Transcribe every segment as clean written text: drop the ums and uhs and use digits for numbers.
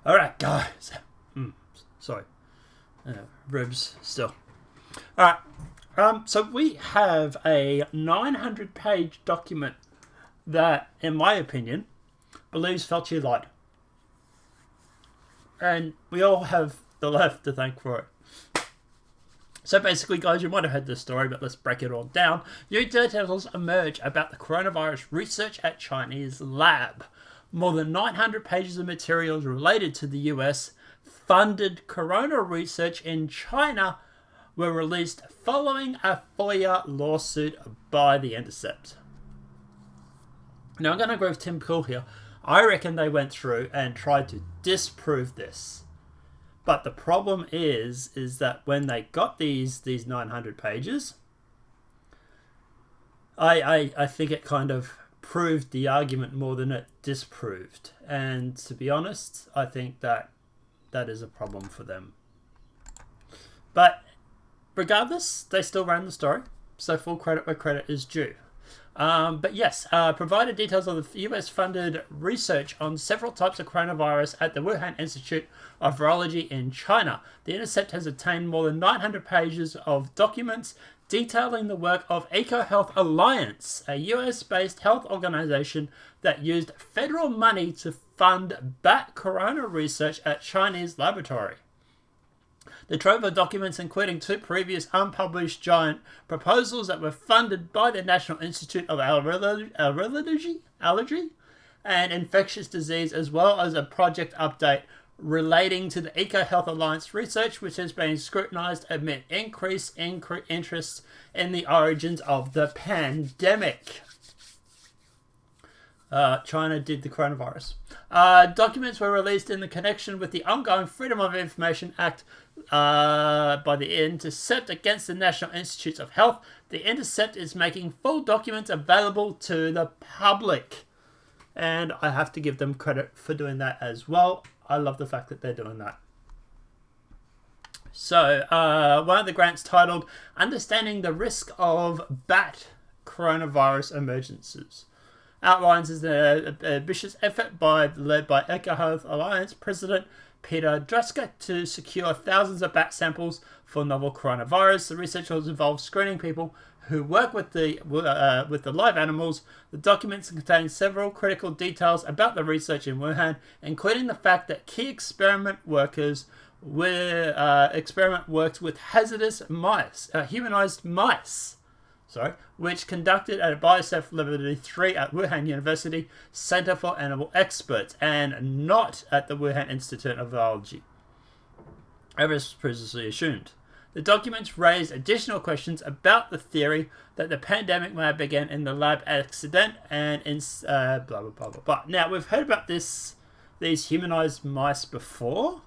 All right, guys. Sorry. Ribs still. All right. So we have a 900-page document that, in my opinion, believes Fauci lied. And we all have the left to thank for it. So basically, guys, you might have heard this story, but let's break it all down. New details emerge about the coronavirus research at Chinese lab. More than 900 pages of materials related to the US funded corona research in China were released following a FOIA lawsuit by The Intercept. Now, I'm going to agree with Tim Cool here. I reckon they went through and tried to disprove this. But the problem is that when they got these 900 pages, I think it kind of proved the argument more than it disproved. And to be honest, I think that is a problem for them. But regardless, they still ran the story. So full credit where credit is due. But yes, provided details of the US-funded research on several types of coronavirus at the Wuhan Institute of Virology in China. The Intercept has obtained more than 900 pages of documents detailing the work of EcoHealth Alliance, a US-based health organization that used federal money to fund bat corona research at Chinese laboratory. The trove of documents, including 2 previous unpublished giant proposals that were funded by the National Institute of Allergy and Infectious Disease, as well as a project update relating to the EcoHealth Alliance research, which has been scrutinized amid increased interest in the origins of the pandemic. China did the coronavirus. Documents were released in the connection with the ongoing Freedom of Information Act by the Intercept against the National Institutes of Health. The Intercept is making full documents available to the public. And I have to give them credit for doing that as well. I love the fact that they're doing that. So, one of the grants titled Understanding the Risk of Bat Coronavirus Emergencies outlines as an ambitious effort led by EcoHealth Alliance President Peter Druska to secure thousands of bat samples for novel coronavirus. The research will involve screening people who work with the live animals. The documents contain several critical details about the research in Wuhan, including the fact that key experiment worked with hazardous mice, humanized mice. Which conducted at Biosaf Laboratory 3 at Wuhan University Center for Animal Experts, and not at the Wuhan Institute of Virology, as previously assumed. The documents raised additional questions about the theory that the pandemic may have begun in the lab accident and in blah, blah, blah, blah, blah. Now, we've heard about these humanized mice before,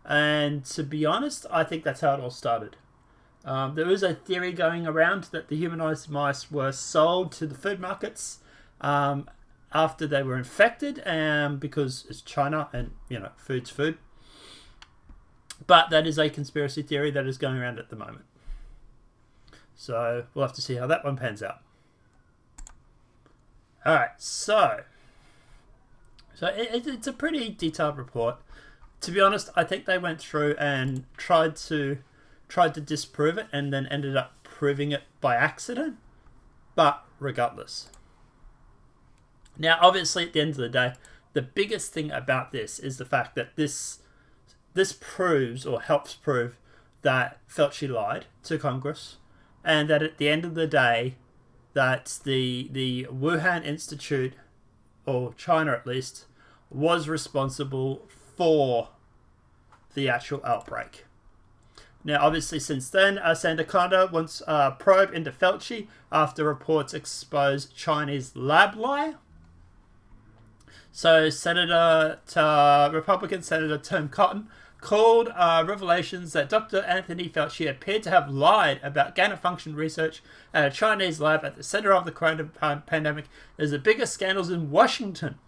and to be honest, I think that's how it all started. There was a theory going around that the humanized mice were sold to the food markets after they were infected, because it's China and, food's food. But that is a conspiracy theory that is going around at the moment. So we'll have to see how that one pans out. Alright, so it's a pretty detailed report. To be honest, I think they went through and tried to disprove it and then ended up proving it by accident. But regardless. Now, obviously, at the end of the day, the biggest thing about this is the fact that this proves or helps prove that Fauci lied to Congress, and that at the end of the day, that the Wuhan Institute, or China at least, was responsible for the actual outbreak. Now, obviously, since then, Senator Conda wants a probe into Fauci after reports expose Chinese lab lie. So, Republican Senator Tom Cotton called revelations that Dr. Anthony Fauci appeared to have lied about gain-of-function research at a Chinese lab at the center of the corona pandemic as the biggest scandals in Washington,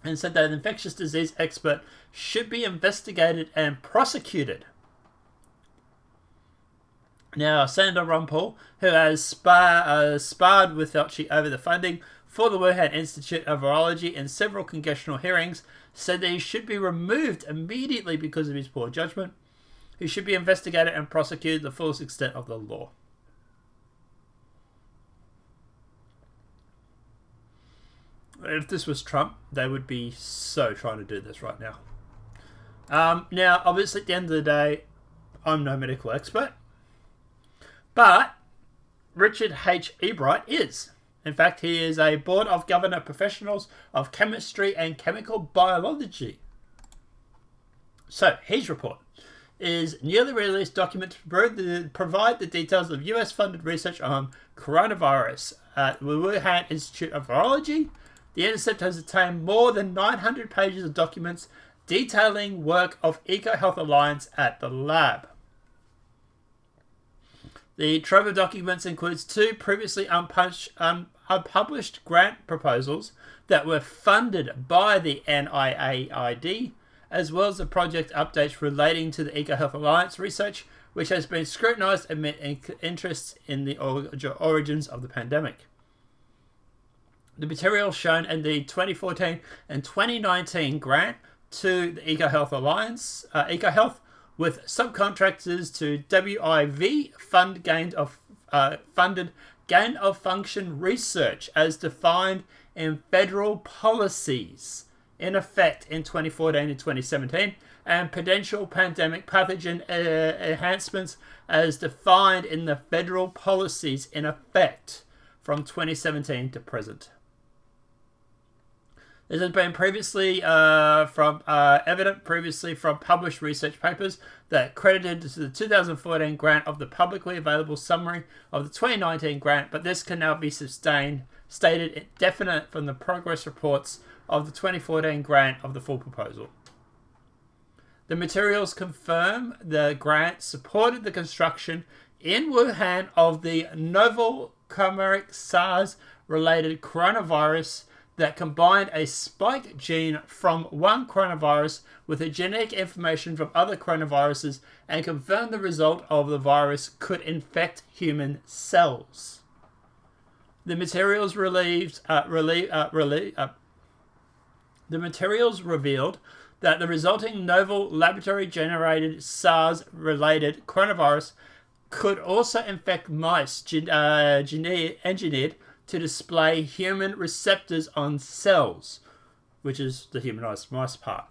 and said that an infectious disease expert should be investigated and prosecuted. Now, Senator Ron Paul, who has sparred with Fauci over the funding for the Wuhan Institute of Virology in several congressional hearings said that he should be removed immediately because of his poor judgment. He should be investigated and prosecuted to the fullest extent of the law. If this was Trump, they would be so trying to do this right now. Now, obviously, at the end of the day, I'm no medical expert, but Richard H. Ebright is. In fact, he is a board of governor professionals of chemistry and chemical biology. So, his report is newly released document to provide the details of US-funded research on coronavirus at the Wuhan Institute of Virology. The Intercept has obtained more than 900 pages of documents detailing work of EcoHealth Alliance at the lab. The trove of documents includes 2 previously unpublished grant proposals that were funded by the NIAID, as well as the project updates relating to the EcoHealth Alliance research, which has been scrutinised amid interests in the origins of the pandemic. The material shown in the 2014 and 2019 grant to the EcoHealth Alliance, EcoHealth, with subcontractors to WIV funded gain of function research as defined in federal policies in effect in 2014 and 2017, and potential pandemic pathogen enhancements as defined in the federal policies in effect from 2017 to present. This has been previously evident from published research papers that credited to the 2014 grant of the publicly available summary of the 2019 grant, but this can now be stated indefinite from the progress reports of the 2014 grant of the full proposal. The materials confirm the grant supported the construction in Wuhan of the novel chimeric SARS-related coronavirus that combined a spike gene from one coronavirus with the genetic information from other coronaviruses and confirmed the result of the virus could infect human cells. The materials revealed that the resulting novel laboratory-generated SARS-related coronavirus could also infect mice engineered to display human receptors on cells, which is the humanized mice part.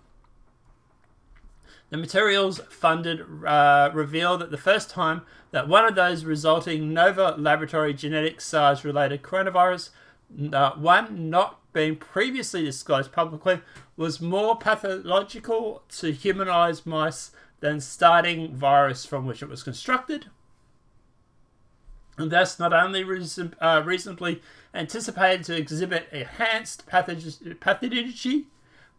The materials funded reveal that the first time that one of those resulting novel laboratory genetic SARS-related coronavirus, one not being previously disclosed publicly, was more pathological to humanized mice than starting virus from which it was constructed, and thus not only reasonably anticipated to exhibit enhanced pathology,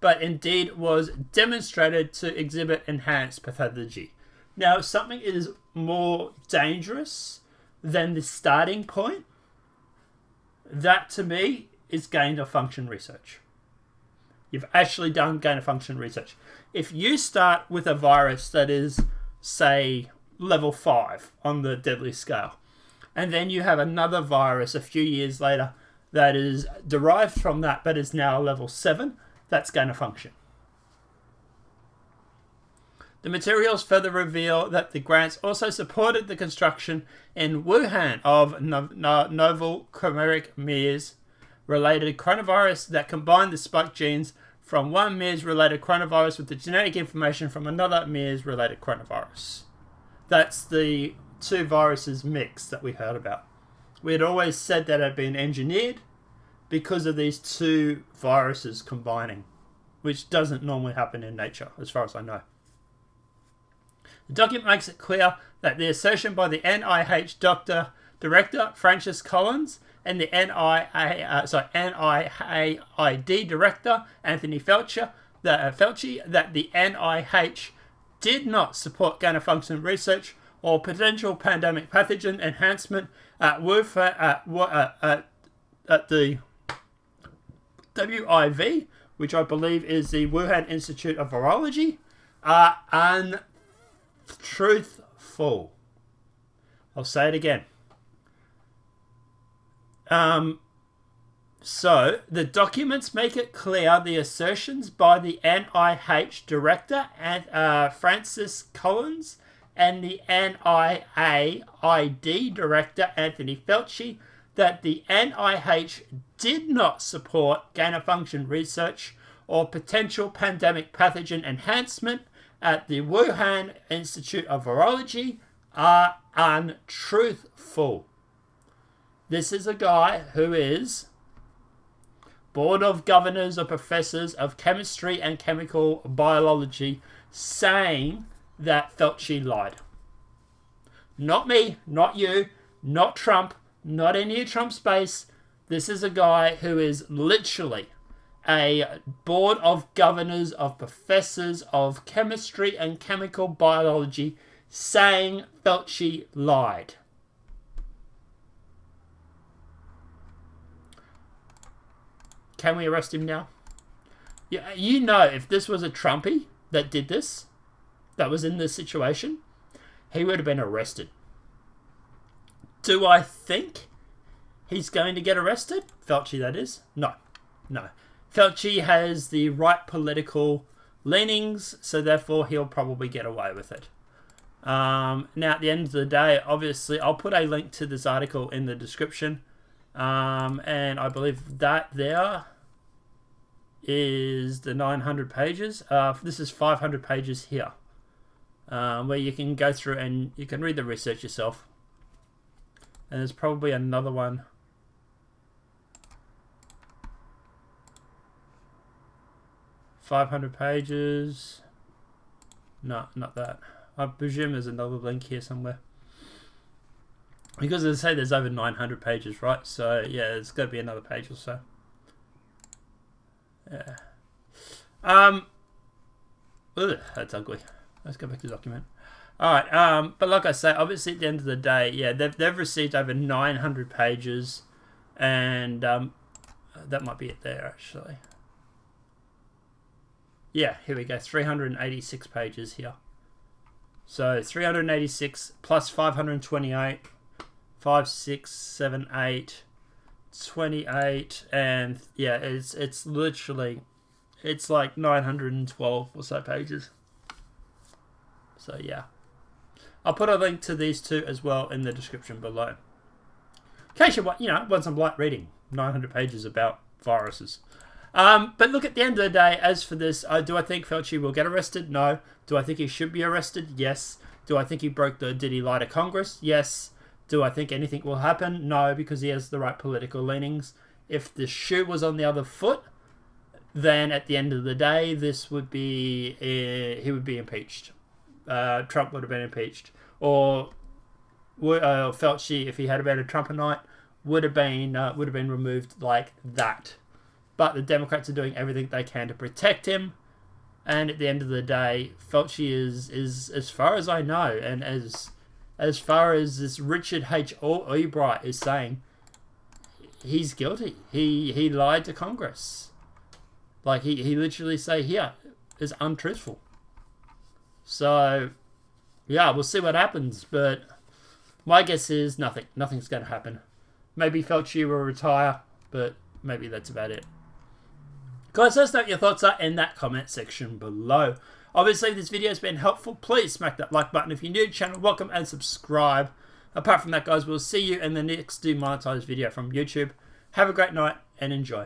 but indeed was demonstrated to exhibit enhanced pathology. Now, if something is more dangerous than the starting point, that to me is gain-of-function research. You've actually done gain-of-function research. If you start with a virus that is, say, level 5 on the deadly scale, and then you have another virus a few years later that is derived from that but is now level 7, that's gain-of-function. The materials further reveal that the grants also supported the construction in Wuhan of novel chimeric MERS-related coronavirus that combined the spike genes from one MERS-related coronavirus with the genetic information from another MERS-related coronavirus. That's the 2 viruses mix that we heard about. We had always said that it had been engineered because of these 2 viruses combining, which doesn't normally happen in nature, as far as I know. The document makes it clear that the assertion by the NIH Director Francis Collins and the NIAID Director Anthony Fauci that the NIH did not support gain-of-function research or potential pandemic pathogen enhancement at the WIV, which I believe is the Wuhan Institute of Virology, are untruthful. I'll say it again. So, the documents make it clear the assertions by the NIH director and Francis Collins and the NIAID director Anthony Fauci that the NIH did not support gain-of-function research or potential pandemic pathogen enhancement at the Wuhan Institute of Virology are untruthful. This is a guy who is Board of Governors or Professors of Chemistry and Chemical Biology saying that Fauci lied. Not me, not you, not Trump, not any of Trump's base. This is a guy who is literally a Board of Governors of Professors of Chemistry and Chemical Biology saying Fauci lied. Can we arrest him now? Yeah, you know, if this was a Trumpy that did this, that was in this situation, he would have been arrested. Do I think he's going to get arrested? Fauci, that is? No. Fauci has the right political leanings, so therefore he'll probably get away with it. Now, at the end of the day, obviously, I'll put a link to this article in the description. And I believe that there is the 900 pages. This is 500 pages here, where you can go through and you can read the research yourself. And there's probably another one. $500 pages. No, not that. I presume there's another link here somewhere. Because as I say, there's over 900 pages, right? So, yeah, there's got to be another page or so. Yeah. Ugh, that's ugly. Let's go back to the document. Alright, but like I say, obviously at the end of the day, yeah, they've received over 900 pages. And that might be it there, actually. Yeah, here we go. 386 pages here. So, 386 plus 528. 5, 6, 7, 8, 28, and yeah, it's literally, it's like 912 or so pages. So yeah, I'll put a link to these two as well in the description below. In case you want some light reading, 900 pages about viruses. But look, at the end of the day, as for this, do I think Fauci will get arrested? No. Do I think he should be arrested? Yes. Do I think he did he lie to Congress? Yes. Do I think anything will happen? No, because he has the right political leanings. If the shoe was on the other foot, then at the end of the day, this would be he would be impeached. Trump would have been impeached, or Fauci, if he had been a Trumpinite, would have been removed like that. But the Democrats are doing everything they can to protect him, and at the end of the day, Fauci is as far as I know, and as far as this Richard H. Albright is saying, he's guilty. He lied to Congress. Like, he literally say here is untruthful. So, yeah, we'll see what happens. But my guess is nothing. Nothing's going to happen. Maybe Fauci will retire, but maybe that's about it. Guys, let us know what your thoughts are in that comment section below. Obviously, if this video has been helpful, please smack that like button. If you're new to the channel, welcome and subscribe. Apart from that, guys, we'll see you in the next demonetized video from YouTube. Have a great night and enjoy.